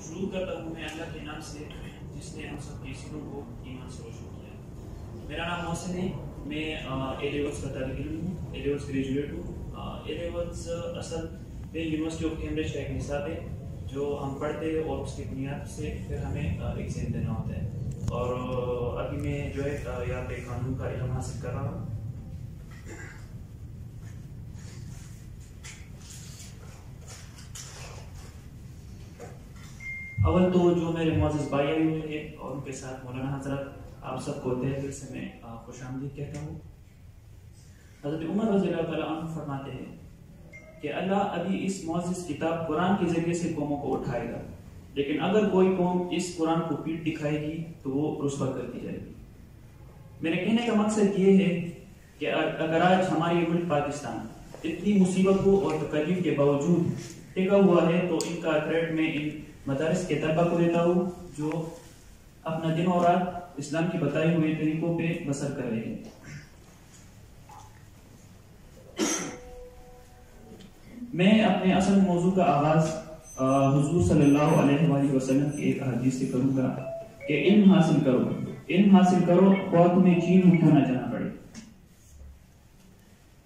شروع کرتا ہوں میں اللہ کے نام سے جس نے ہم سب کے سروں کو ایمان سے روشن کیا. میرا نام محسن ہے. میں اے لیولس کا طالب علم ہوں, اے لیولس گریجویٹ ہوں. اے لیولس اصل میں یونیورسٹی آف کیمبرج کا ایک نصاب ہے جو ہم پڑھتے ہیں اور اس کی بنیاد سے پھر ہمیں ایگزام دینا ہوتا ہے. اور ابھی میں جو ہے یہاں پہ قانون کا علم حاصل کر رہا ہوں. اول تو جو میرے معزز بھائی آئے ہوئے ہیں اور ان کے ساتھ مولانا حضرت, آپ سب کو تہ دل سے میں خوش آمدید کہتا ہوں. حضرت عمر رضی اللہ تعالیٰ عنہ فرماتے ہیں کہ اللہ ابھی اس معزز کتاب قرآن کے ذریعے سے قوموں کو اٹھائے گا, لیکن اگر کوئی قوم اس قرآن کو پیٹ دکھائے گی تو وہ رسوا کر دی جائے گی. میرے کہنے کا مقصد یہ ہے کہ اگر آج ہماری ملک پاکستان اتنی مصیبتوں اور تکلیف کے باوجود ٹکا ہوا ہے تو ان کا کریڈٹ میں ان مدارس کے طلبہ کو دیتا ہوں جو اپنا دن اور رات اسلام کی بتائی ہوئے طریقوں پہ بسر کر رہے ہیں. میں اپنے اصل موضوع کا آغاز حضور صلی اللہ علیہ وآلہ وسلم کی ایک حدیث سے کروں گا کہ علم حاصل کرو خواہ تمہیں چین کیوں نہ جانا پڑے.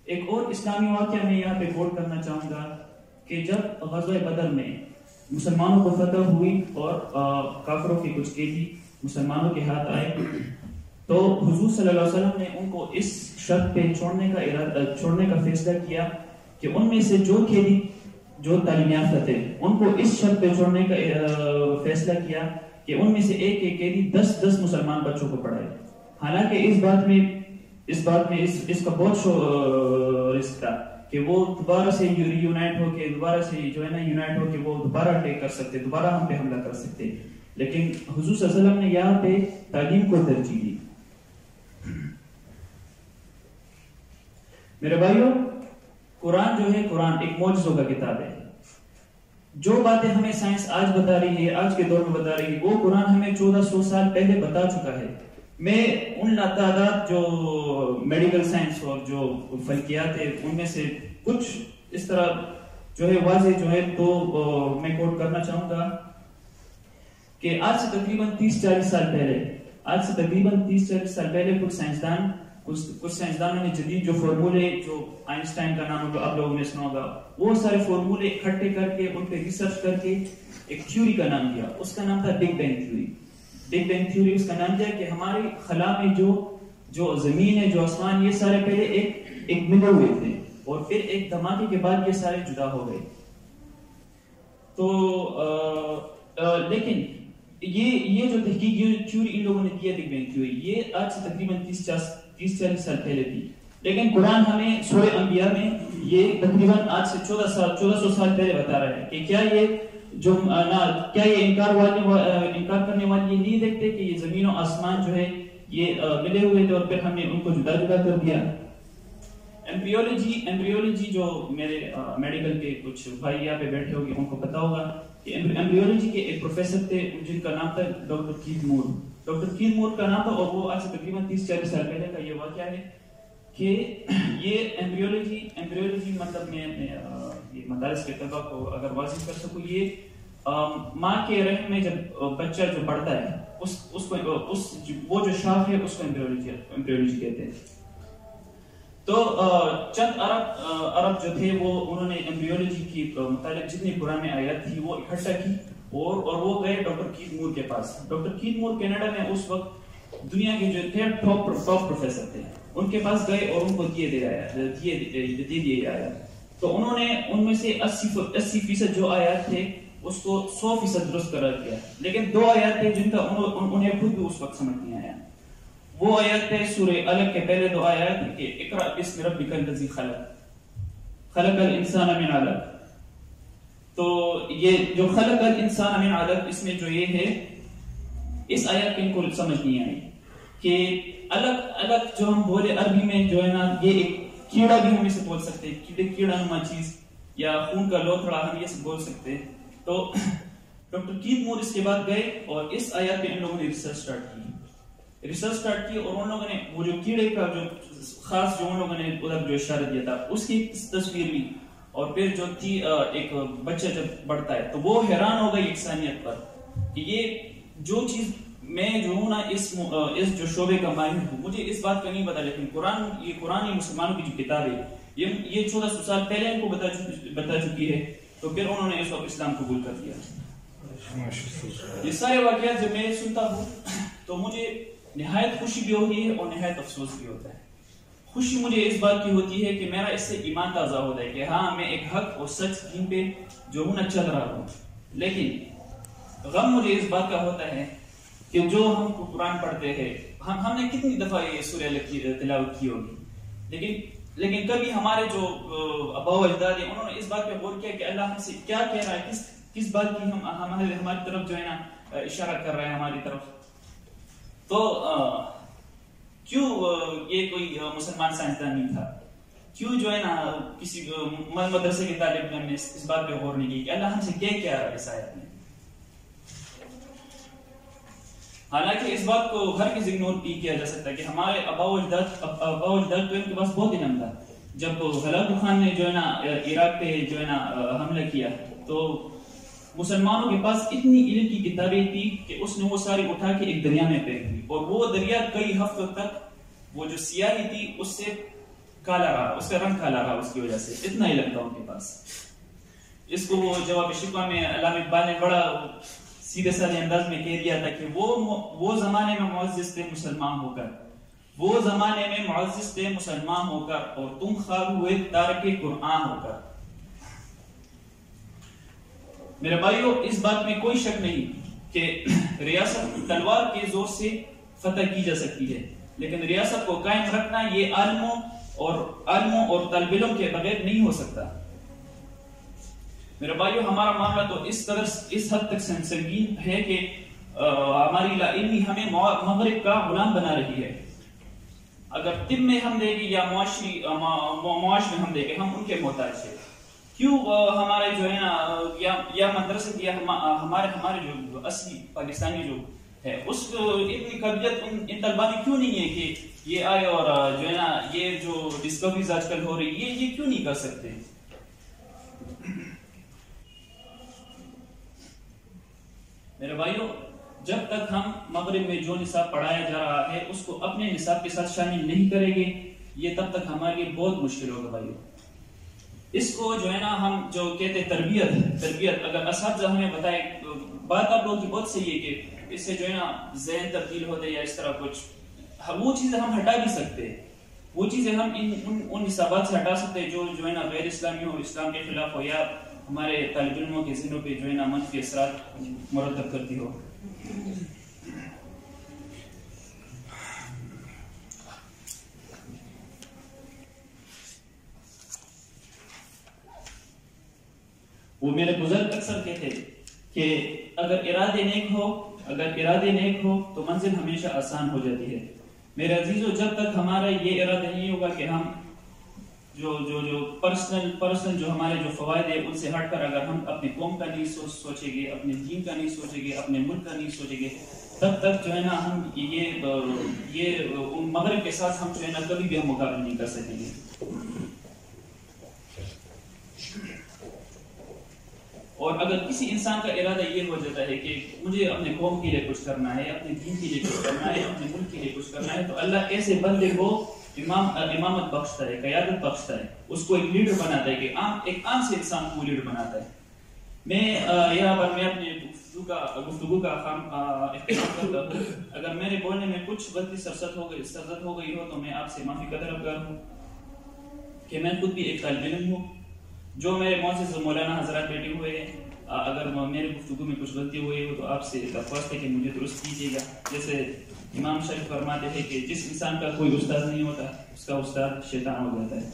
ایک اور اسلامی واقعہ میں یہاں پہ کوٹ کرنا چاہوں گا کہ جب غزوہ بدر میں مسلمانوں کو فتح ہوئی اور کافروں کے کچھ قیدی مسلمانوں کے ہاتھ آئے تو حضور صلی اللہ علیہ وسلم نے ان کو اس شرط پہ چھوڑنے کا فیصلہ کیا کہ ان میں سے جو قیدی جو تعلیم یافتہ تھے ان کو اس شرط پہ چھوڑنے کا فیصلہ کیا کہ ان میں سے ایک ایک قیدی 10 مسلمان بچوں کو پڑھائے. حالانکہ اس بات میں اس کا بہت رسک تھا کہ وہ دوبارہ سے یونائٹ ہو کے یونائٹ ہو کے وہ دوبارہ اٹیک کر سکتے, دوبارہ ہم پہ حملہ کر سکتے, لیکن حضور صلی اللہ علیہ وسلم نے یہاں پہ تعلیم کو ترجیح دی. میرے بھائیوں, قرآن جو ہے قرآن ایک معجزوں کا کتاب ہے. جو باتیں ہمیں سائنس آج بتا رہی ہے, آج کے دور میں بتا رہی ہے, وہ قرآن ہمیں 1400 سال پہلے بتا چکا ہے. میں ان تعداد جو میڈیکل سائنس اور جو فلکیات ہے ان میں سے کچھ اس طرح جو ہے واضح جو ہے تو میں کوٹ کرنا چاہوں گا کہ آج سے تقریباً 30-40 سال پہلے کچھ سائنسدانوں نے جدید جو فارمولے, جو آئنسٹائن کا نام آپ لوگوں نے سنا ہوگا, وہ سارے فارمولے اکٹھے کر کے ان پہ ریسرچ کر کے ایک تھیوری کا نام دیا. اس کا نام تھا big bang theory. Big bang theory اس کا نام دیا کہ ہماری خلا میں جو زمین ہے, جو آسمان, یہ سارے پہلے ایک ملے ہوئے تھے اور پھر ایک دھماکے کے بعد یہ سارے جدا ہو گئے. تو لیکن یہ جو تحقیق تھیوری ان لوگوں نے کیا بگ بینگ تھیوری, یہ آج سے تقریباً 30-40 سال پہلے تھی. لیکن قرآن ہمیں سورہ انبیاء میں یہ تقریباً آج سے 1400 سال پہلے بتا رہا ہے کہ کیا یہ انکار کرنے والے یہ نہیں دیکھتے کہ یہ زمین و آسمان جو ہے یہ ملے ہوئے تھے اور پھر ہم نے ان کو جدا کر دیا. ایمبریولوجی جو میرے میڈیکل کے کچھ بھائی یہاں پہ بیٹھے ہوگے ان کو پتا ہوگا کہ ایمبریولوجی کے ایک پروفیسر تھے جن کا نام تھا ڈاکٹر کیتھ مور. ڈاکٹر کیتھ مور کا نام تھا اور وہ آج سے تقریباً 30-40 سال پہلے کا یہ واقعہ ہے کہ یہ ایمبریولوجی مطلب میں یہ مدارس کے طلبہ کو اگر واضح کر سکوں, یہ ماں کے رحم میں جب بچہ جو بڑھتا ہے وہ جو شاخ ہے اس کو ایمبریولوجی کہتے ہیں. تو چند عرب جو تھے وہ انہوں نے ایمبریولوجی کی متعلق جتنی قرآن میں آیات تھی وہ اکٹھا کی اور وہ گئے ڈاکٹر کیتھ مور کے پاس. ڈاکٹر کیتھ مور کینیڈا میں اس وقت دنیا کے جو تھے ٹاپ پروفیسر تھے, ان کے پاس گئے اور ان کو دے دیے آیات. تو انہوں نے ان میں سے 80% جو آیات تھے اس کو 100% درست قرار دیا, لیکن 2 آیات تھے جن کا انہیں خود بھی اس وقت سمجھ نہیں آیا. وہ آیات ہے سورہ علق کے پہلے 2 آیات کہ اقرأ باسم ربک الذی خلق الانسان من علق. تو یہ جو خلق الانسان من علق, اس میں جو یہ ہے اس آیات کے ان کو سمجھ نہیں آئی کہ الگ جو ہم بولے عربی میں جو ہے نا, یہ ایک کیڑا بھی ہم اسے بول سکتے ہیں, کیڑا نما چیز یا خون کا لوتھڑا ہم یہ بول سکتے ہیں. تو ڈاکٹر کیتھ مور اس کے بعد گئے اور اس آیات پہ ان لوگوں نے ریسرچ سٹارٹ کی اور ان لوگوں نے وہ جو کیڑے کا جو خاص جو ان لوگوں نے ادھر جو اشارہ دیا تھا اس کی تصویر لی اور پھر جو تھی ایک بچہ جب بڑھتا ہے تو وہ حیران ہو گئی انسانیت پر کہ یہ جو چیز میں جو ہوں نا اس جو شعبے کا ماہر ہوں، مجھے اس بات کا نہیں پتا، لیکن قرآن یہ مسلمانوں کی جو کتاب ہے یہ 1400 سال پہلے ان کو بتا چکی ہے، تو پھر انہوں نے اس وقت اسلام قبول کر دیا۔ یہ سارے واقعات جب میں سنتا ہوں تو مجھے نہایت خوشی بھی ہوتی ہے اور نہایت افسوس بھی ہوتا ہے۔ خوشی مجھے اس بات کی ہوتی ہے کہ میرا اس سے ایمان تازہ ہوتا ہے کہ ہاں میں ایک حق اور سچ دین پہ جو ہوں نا چل رہا ہوں، لیکن غم مجھے اس بات کا ہوتا ہے کہ جو ہم قرآن پڑھتے ہیں، ہم نے کتنی دفعہ یہ سورہ تلاوت کی ہوگی، لیکن کبھی ہمارے جو آباء و اجداد ہیں انہوں نے اس بات پہ غور کیا کہ اللہ ہم سے کیا کہہ رہا ہے، کس بات کی ہماری طرف جو ہے نا اشارہ کر رہا ہے ہماری طرف۔ تو کیوں یہ کوئی مسلمان سائنسدان نہیں تھا، کیوں جو ہے نا کسی مدرسے کے طالب علم نے اس بات پہ غور نہیں کی کہ اللہ ہم سے کیا کہہ رہا ہے اس آیت میں۔ حالانکہ اس بات کو ہر کسی اگنور نہیں کیا جا سکتا کہ ہمارے آباء و اجداد تو ان کے پاس بہت علم تھا۔ جب ہلاکو خان نے جو ہے نا عراق پہ جو ہے نا حملہ کیا تو مسلمانوں کے پاس اتنی علم کی کتابیں تھی کہ اس نے وہ ساری اٹھا کے ایک دریا میں پھینک دی، اور وہ دریا کئی ہفتوں تک وہ جو سیاہی تھی اس سے کالا رہا، اس کا رنگ کالا رہا، اس کی وجہ سے اتنا علم تھا ان کے پاس۔ اس کو وہ جواب شکوہ میں علامہ اقبال نے بڑا سیدھے سادھے انداز میں کہہ دیا تھا کہ وہ زمانے میں معزز تھے مسلمان ہو کر، وہ زمانے میں معزز تھے مسلمان ہو کر، اور تم خواب ہوئے تارک قرآن ہو کر۔ میرے بھائیو، اس بات میں کوئی شک نہیں کہ ریاست تلوار کے زور سے فتح کی جا سکتی ہے، لیکن ریاست کو قائم رکھنا یہ عالموں اور طالب علم کے بغیر نہیں ہو سکتا۔ میرے بھائیو، ہمارا معاملہ تو اس حد تک سنگین ہے کہ ہماری لا علمی ہمیں مغرب کا غلام بنا رہی ہے۔ اگر طب میں ہم دیں گے یا معاش میں ہم دیں گے، ہم ان کے محتاج ہیں۔ کیوں ہمارے جو ہے نا یا مدرسے یا ہمارے جو اصلی پاکستانی جو ہے اس اتنی قابلیت ان طلبا میں کیوں نہیں ہے کہ یہ آئے اور جو ہے نا یہ جو ڈسکوریز آج کل ہو رہی ہے یہ کیوں نہیں کر سکتے؟ میرے بھائیو، جب تک ہم مغرب میں جو نصاب پڑھایا جا رہا ہے اس کو اپنے نصاب کے ساتھ شامل نہیں کریں گے، یہ تب تک ہمارے لیے بہت مشکل ہوگا بھائیو۔ اس کو جو ہے نا ہم جو کہتے ہیں تربیت، اگر اساتذہ ہمیں بتائے، بات آپ لوگوں کی بہت صحیح ہے کہ اس سے جو ہے نا ذہن تبدیل ہوتے یا اس طرح کچھ، وہ چیزیں ہم ہٹا بھی سکتے ہیں، وہ چیزیں ہم ان نصابات سے ہٹا سکتے ہیں جو ہے نا غیر اسلامی ہو، اسلام کے خلاف ہو، یا ہمارے طالب علموں کے ذہنوں پہ جو ہے نا منفی اثرات مرتب کرتی ہو۔ وہ میرے بزرگ اکثر کہتے کہ اگر ارادے نیک ہو تو منزل ہمیشہ آسان ہو جاتی ہے۔ میرے عزیزو، جب تک ہمارا یہ ارادہ نہیں ہوگا کہ ہم جو پرسنل جو ہمارے جو فوائد ہیں ان سے ہٹ کر اگر ہم اپنی قوم کا نہیں سوچیں گے، اپنے دین کا نہیں سوچیں گے، اپنے ملک کا نہیں سوچیں گے، تب تک جو ہے نا ہم یہ مغرب کے ساتھ ہم جو ہے نا کبھی بھی ہم مقابلہ نہیں کر سکیں گے۔ اور اگر کسی انسان کا ارادہ یہ ہو جاتا ہے کہ مجھے اپنے قوم کے لیے کچھ کرنا ہے، اپنے دین کے لیے کچھ کرنا ہے، اپنے ملک کے لیے کچھ کرنا ہے، تو اللہ ایسے بندے کو امامت بخشتا ہے، قیادت بخشتا ہے، اس کو ایک لیڈر بناتا ہے، کہ ایک عام سے انسان کو لیڈر بناتا ہے۔ میں یہاں پر میں اپنے گفتگو کا اختتام کرتا ہوں۔ اگر میرے بولنے میں کچھ غلطی سرزد ہو گئی ہو تو میں آپ سے معافی کا طلبگار ہوں، کہ میں خود بھی ایک طالب علم ہوں۔ جو میرے معزز مولانا حضرات بیٹھے ہوئے ہیں، اگر میرے گفتگو میں کچھ غلطی ہوئی ہو تو آپ سے درخواست ہے کہ مجھے درست کیجیے گا۔ جیسے امام شریف فرماتے ہیں کہ جس انسان کا کوئی استاد نہیں ہوتا اس کا استاد شیطان ہو جاتا ہے۔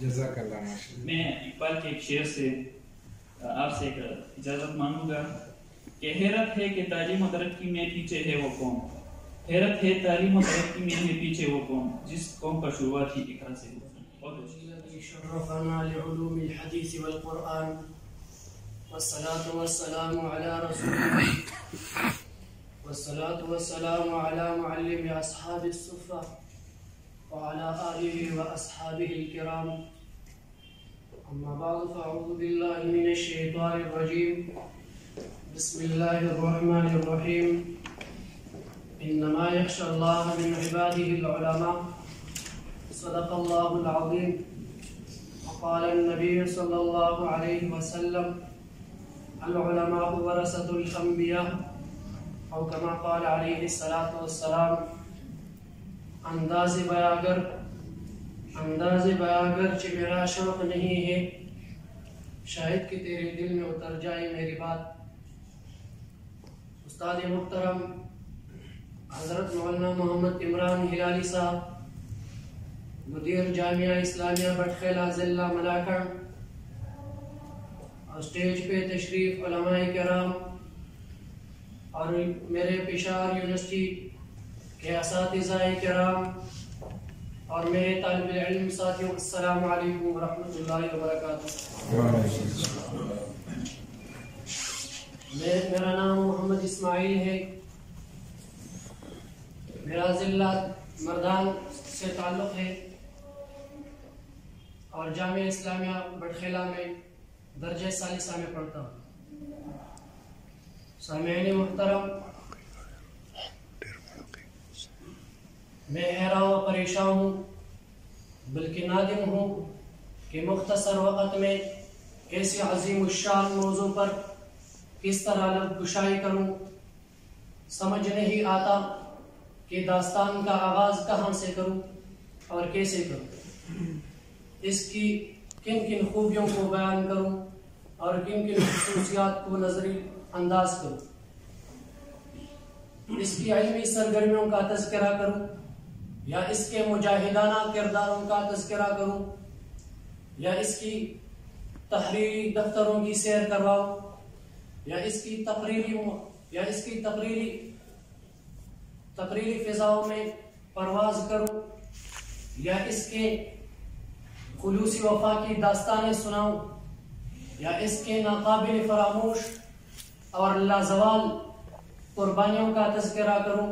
جزاک اللہ۔ میں اقبال کے ایک شعر سے آپ سے ایک اجازت مانگوں گا کہ حیرت ہے کہ تعلیم و ترقی میں پیچھے ہے وہ قوم، حیرت ہے تعلیم و ترقی میں ہے پیچھے وہ قوم، جس قوم کا شروعات ہی اقرا سے ہوا۔ شرفنا لعلوم الحديث والقرآن، والصلاة والسلام على رسول الله، والصلاة والسلام على معلم أصحاب الصفة، وعلى آله وأصحابه الكرام، أما بعد فأعوذ بالله من الشيطان الرجيم بسم الله الرحمن الرحيم إنما يخشى الله من عباده العلماء صدق الله العظيم وقال النبي صلى الله عليه وسلم العلماء ورثة الأنبياء أو كما قال عليه الصلاة والسلام انداز بیاگر چھ میرا شوق نہیں ہے شاید کہ تیرے دل میں اتر جائے میری بات. استاد محترم حضرت مولانا محمد عمران ہلالی صاحب مدیر جامعہ اسلامیہ بٹخیلہ ضلع ملاکنڈ اور اسٹیج پہ تشریف علماء کرام اور میرے پشاور یونیورسٹی کے اساتذہ کرام اور میرے طالب علم ساتھیوں السلام علیکم ورحمۃ اللہ وبرکاتہ. میرا نام محمد اسماعیل ہے. میرا ضلع مردان سے تعلق ہے اور جامعہ اسلامیہ بٹخیلہ میں درجہ ثالثہ میں پڑھتا ہوں. سامعین محترم، میں حیران و پریشان ہوں بلکہ نادم ہوں کہ مختصر وقت میں ایسے عظیم الشان موضوع پر کس طرح لب گشائی کروں. سمجھ نہیں آتا کہ داستان کا آغاز کہاں سے کروں اور کیسے کروں. اس کی کن کن خوبیوں کو بیان کروں اور کن کن خصوصیات کو نظری انداز کروں. اس کی علمی سرگرمیوں کا تذکرہ کروں یا اس کے مجاہدانہ کرداروں کا تذکرہ کروں یا اس کی تحریری دفتروں کی سیر کرواؤں یا اس کی تقریری فضاؤں میں پرواز کروں یا اس کے خلوصی وفا کی داستانیں سناؤں یا اس کے ناقابل فراموش اور لازوال قربانیوں کا تذکرہ کروں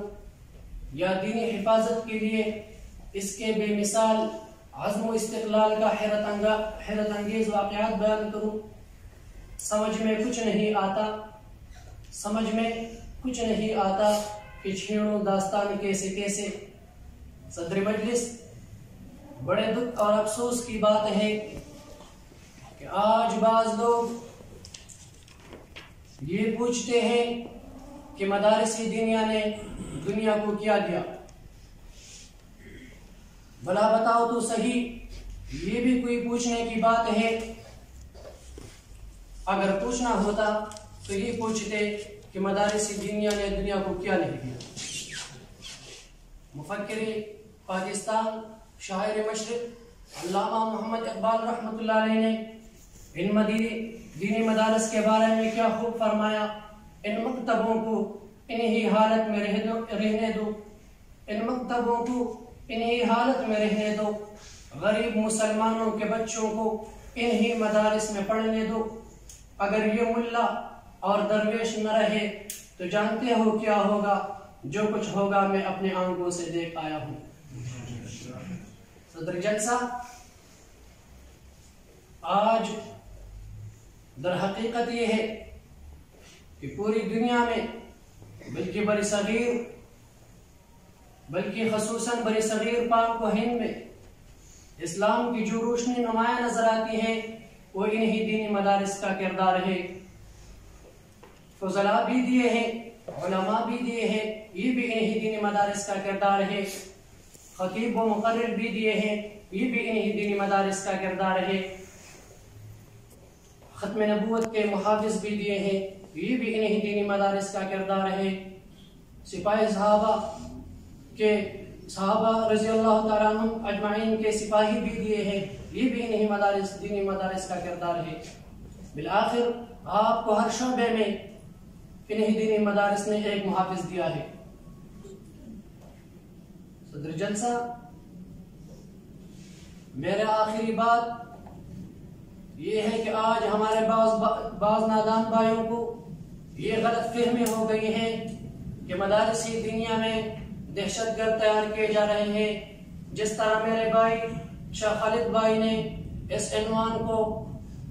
یا دینی حفاظت کے لیے اس کے بے مثال عزم و استقلال کا حیرت انگیز واقعات بیان کروں. سمجھ میں کچھ نہیں آتا کہ چھیڑوں داستان کیسے. صدر مجلس، بڑے دکھ اور افسوس کی بات ہے کہ آج بعض لوگ یہ پوچھتے ہیں کہ مدارس دینیہ نے دنیا کو کیا دیا. بھلا بتاؤ تو صحیح، یہ بھی کوئی پوچھنے کی بات ہے؟ اگر پوچھنا ہوتا تو یہ پوچھتے کہ مدارس دینیہ نے دنیا کو کیا نہیں دیا. مفکر پاکستان، شاعر مشرق علامہ محمد اقبال رحمۃ اللہ علیہ نے ان دینی مدارس کے بارے میں کیا خوب فرمایا. ان مکتبوں کو انہی حالت میں رہنے دو، غریب مسلمانوں کے بچوں کو انہی مدارس میں پڑھنے دو. اگر یہ ملا اور درویش نہ رہے تو جانتے ہو کیا ہوگا. جو کچھ ہوگا میں اپنے آنکھوں سے دیکھ آیا ہوں. صدر جلسہ، آج در حقیقت یہ ہے کہ پوری دنیا میں بلکہ خصوصاً بر صغیر پاک و ہند میں اسلام کی جو روشنی نمایاں نظر آتی ہے وہ انہی دینی مدارس کا کردار ہے. فضلاء بھی دیے ہیں، علماء بھی دیے ہیں، یہ بھی انہی دینی مدارس کا کردار ہے. خطیب و مقرر بھی دیے ہیں، یہ بھی انہی دینی مدارس کا کردار ہے. ختم نبوت کے محافظ بھی دیے ہیں، یہ بھی انہی دینی مدارس کا کردار ہے. سپاہی صحابہ رضی اللہ تعالیٰ عنہ اجمعین کے سپاہی بھی دیے ہیں، یہ بھی انہی دینی مدارس کا کردار ہے. بالآخر آپ کو ہر شعبے میں انہی دینی مدارس نے ایک محافظ دیا ہے. صدر جلسہ، میرا آخری بات یہ ہے کہ آج ہمارے بعض نادان بھائیوں کو یہ غلط فہمی ہو گئی ہے کہ مدارس دینیہ میں دہشت گرد تیار کیے جا رہے ہیں. جس طرح میرے بھائی شاہ خالد بھائی نے اس عنوان کو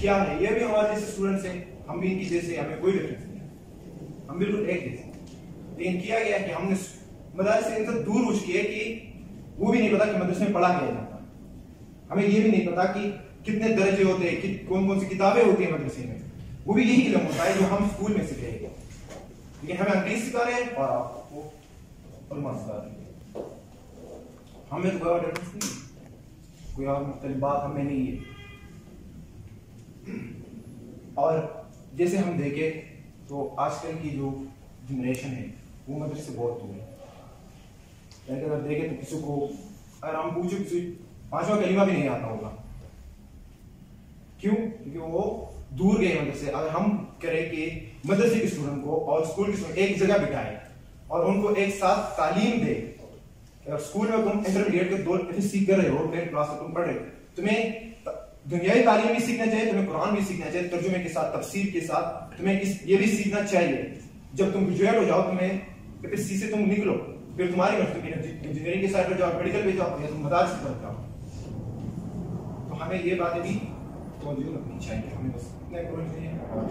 کیا ہے. یہ بھی ہمارے جیسے اسٹوڈنٹس ہیں, ہم بھی ان کی جیسے, ہمیں کوئی ڈفرینس نہیں ہے, ہم بالکل ایک جیسے. لیکن کیا گیا کہ ہم نے مدارس سے ان سے دور اٹھ کیے کہ وہ بھی نہیں پتا کہ مدرسے میں پڑھا کیا جاتا, ہمیں یہ بھی نہیں پتا کہ کتنے درجے ہوتے ہیں, کون کون سی کتابیں ہوتی ہیں مدرسے میں, وہ بھی یہی علم ہوتا ہے جو ہم اسکول میں سیکھیں گے. لیکن ہمیں انگریزی سکھا رہے ہیں اور آپ کو علماء سکھا رہے ہیں. ہمیں تو کوئی اور ڈفرینس نہیں, کوئی اور مختلف بات ہمیں نہیں ہے. اور جیسے ہم دیکھیں تو آج کل کی جو جنریشن ہے وہ مدرسے سے بہت دور ہے. اگر دیکھیں تو کسی کو اگر ہم پوچھیں کسی 5واں کلمہ بھی نہیں آتا ہوگا. کیوں؟ کیونکہ وہ دور گئے مدرسے. اگر ہم کریں کہ مدرسے کے اسٹوڈنٹ کو اور اسکول کے اسٹوڈنٹ ایک جگہ بٹھائیں اور ان کو ایک ساتھ تعلیم دے, اگر اسکول میں تم انٹرمیڈیٹ کے 2 سیکھ کر رہے ہو, 10 کلاس میں تم پڑھ رہے ہو, تمہیں دنیائی تعلیم بھی سیکھنا چاہیے, تمہیں قرآن بھی سیکھنا چاہیے, ترجمے کے ساتھ, تفسیر کے ساتھ, تمہیں یہ بھی سیکھنا چاہیے. جب تم گریجویٹ ہو جاؤ, تمہیں پھر سی سے تم نکلو, پھر تمہاری مرضی, انجینئرنگ کے سائڈ پہ جاؤ, میڈیکل پہ جاؤ, یا تم مدارس کی طرف جاؤ. تو ہمیں یہ باتیں بھی توجہ رکھنی چاہیے. ہمیں بس اتنا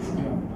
شکریہ.